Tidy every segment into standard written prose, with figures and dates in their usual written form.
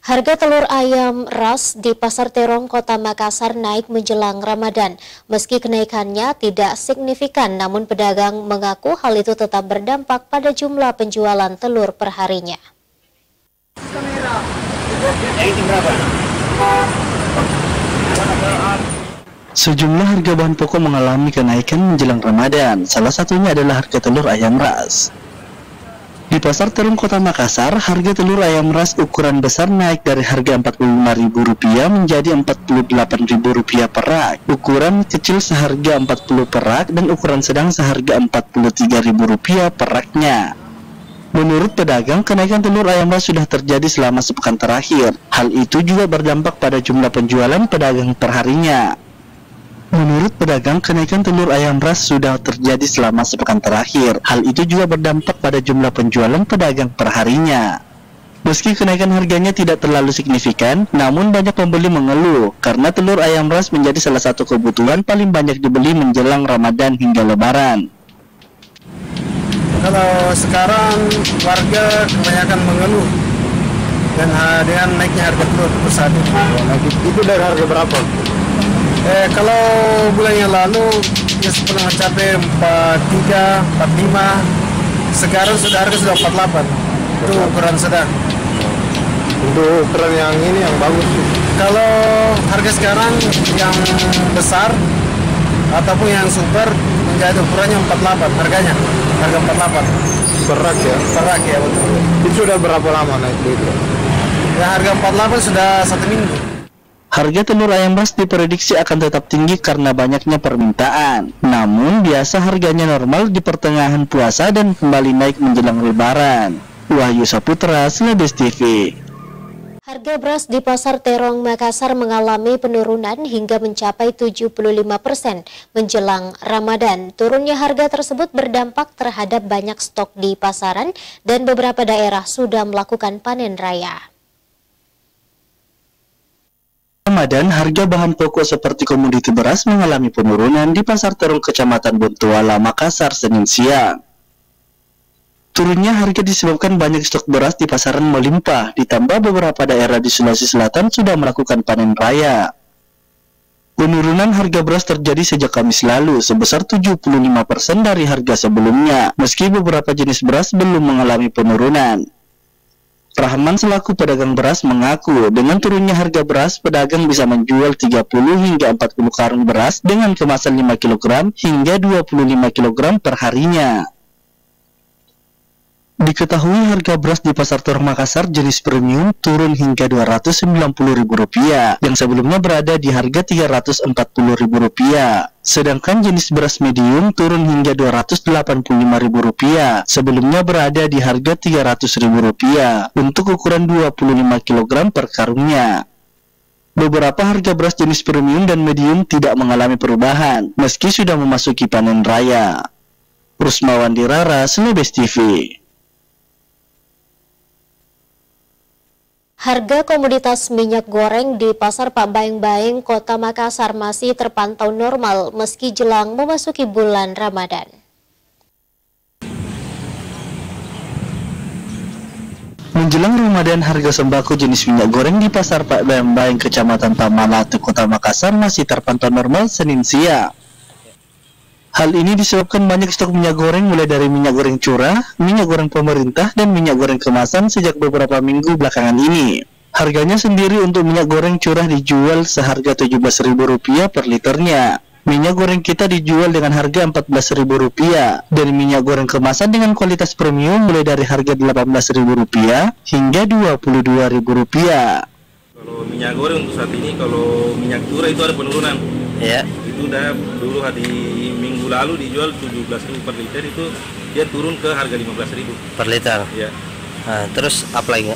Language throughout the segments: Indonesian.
Harga telur ayam ras di Pasar Terong, Kota Makassar naik menjelang Ramadan. Meski kenaikannya tidak signifikan, namun pedagang mengaku hal itu tetap berdampak pada jumlah penjualan telur perharinya. Sejumlah harga bahan pokok mengalami kenaikan menjelang Ramadan. Salah satunya adalah harga telur ayam ras. Di Pasar Terong, Kota Makassar, harga telur ayam ras ukuran besar naik dari harga Rp45.000 menjadi Rp48.000 per rak. Ukuran kecil seharga 40 per rak dan ukuran sedang seharga Rp43.000 per raknya. Menurut pedagang, kenaikan telur ayam ras sudah terjadi selama sepekan terakhir. Hal itu juga berdampak pada jumlah penjualan pedagang perharinya. Menurut pedagang, kenaikan telur ayam ras sudah terjadi selama sepekan terakhir. Hal itu juga berdampak pada jumlah penjualan pedagang perharinya. Meski kenaikan harganya tidak terlalu signifikan, namun banyak pembeli mengeluh karena telur ayam ras menjadi salah satu kebutuhan paling banyak dibeli menjelang Ramadan hingga Lebaran. Kalau sekarang warga kebanyakan mengeluh dan dengan naiknya harga telur per satu. Itu dari harga berapa? Kalau bulan yang lalu ya pernah mencapai 43, 45. Sekarang harga sudah 48. Itu ukuran sedang. Untuk ukuran yang ini yang bagus. Kalau harga sekarang yang besar ataupun yang super menjadi ukurannya 48 harganya. Harga 48. Berat ya? Berat ya, betul. Itu sudah berapa lama naik itu? Ya, harga 48 sudah 1 minggu. Harga telur ayam ras diprediksi akan tetap tinggi karena banyaknya permintaan. Namun, biasa harganya normal di pertengahan puasa dan kembali naik menjelang Lebaran. Wahyu Saputra, Celebes TV. Harga beras di Pasar Terong, Makassar mengalami penurunan hingga mencapai 75% menjelang Ramadan. Turunnya harga tersebut berdampak terhadap banyak stok di pasaran dan beberapa daerah sudah melakukan panen raya. Ramadan, harga bahan pokok seperti komoditi beras mengalami penurunan di Pasar Terong, Kecamatan Bontoala, Makassar, Senin siang. Turunnya harga disebabkan banyak stok beras di pasaran melimpah, ditambah beberapa daerah di Sulawesi Selatan sudah melakukan panen raya. Penurunan harga beras terjadi sejak Kamis lalu sebesar 75% dari harga sebelumnya, meski beberapa jenis beras belum mengalami penurunan. Rahman selaku pedagang beras mengaku dengan turunnya harga beras, pedagang bisa menjual 30 hingga 40 karung beras dengan kemasan 5 kg hingga 25 kg per harinya. Diketahui harga beras di Pasar Terong Makassar jenis premium turun hingga Rp290.000 yang sebelumnya berada di harga Rp340.000. Sedangkan jenis beras medium turun hingga Rp285.000 sebelumnya berada di harga Rp300.000 untuk ukuran 25 kg per karungnya. Beberapa harga beras jenis premium dan medium tidak mengalami perubahan meski sudah memasuki panen raya. Rusmawan Dirara, Celebes TV. Harga komoditas minyak goreng di Pasar Pak Baeng-Baeng, Kota Makassar masih terpantau normal meski jelang memasuki bulan Ramadan. Menjelang Ramadan, harga sembako jenis minyak goreng di Pasar Pak Baeng-Baeng, Kecamatan Tamalate, Kota Makassar masih terpantau normal Senin siang. Hal ini disebabkan banyak stok minyak goreng mulai dari minyak goreng curah, minyak goreng pemerintah, dan minyak goreng kemasan sejak beberapa minggu belakangan ini. Harganya sendiri untuk minyak goreng curah dijual seharga Rp17.000 per liternya. Minyak goreng kita dijual dengan harga Rp14.000 dan minyak goreng kemasan dengan kualitas premium mulai dari harga Rp18.000 hingga Rp22.000. Kalau minyak goreng untuk saat ini, kalau minyak curah itu ada penurunan. Ya. Itu udah dulu hari minggu lalu dijual 17.000 per liter, itu dia turun ke harga 15.000 per liter. Ya. Nah, terus apa lagi?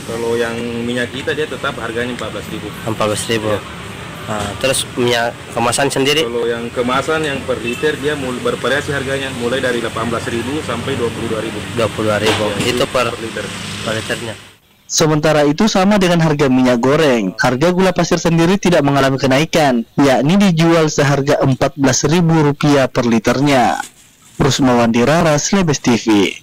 Kalau yang minyak kita dia tetap harganya 14.000. 14.000. Ya. Nah, terus minyak kemasan sendiri? Kalau yang kemasan yang per liter dia bervariasi harganya mulai dari 18.000 sampai 22.000. 22.000. Ya, itu per liter. Per liternya. Sementara itu sama dengan harga minyak goreng, harga gula pasir sendiri tidak mengalami kenaikan, yakni dijual seharga Rp14.000 per liternya. Rusmawan Dirara, Celebes TV.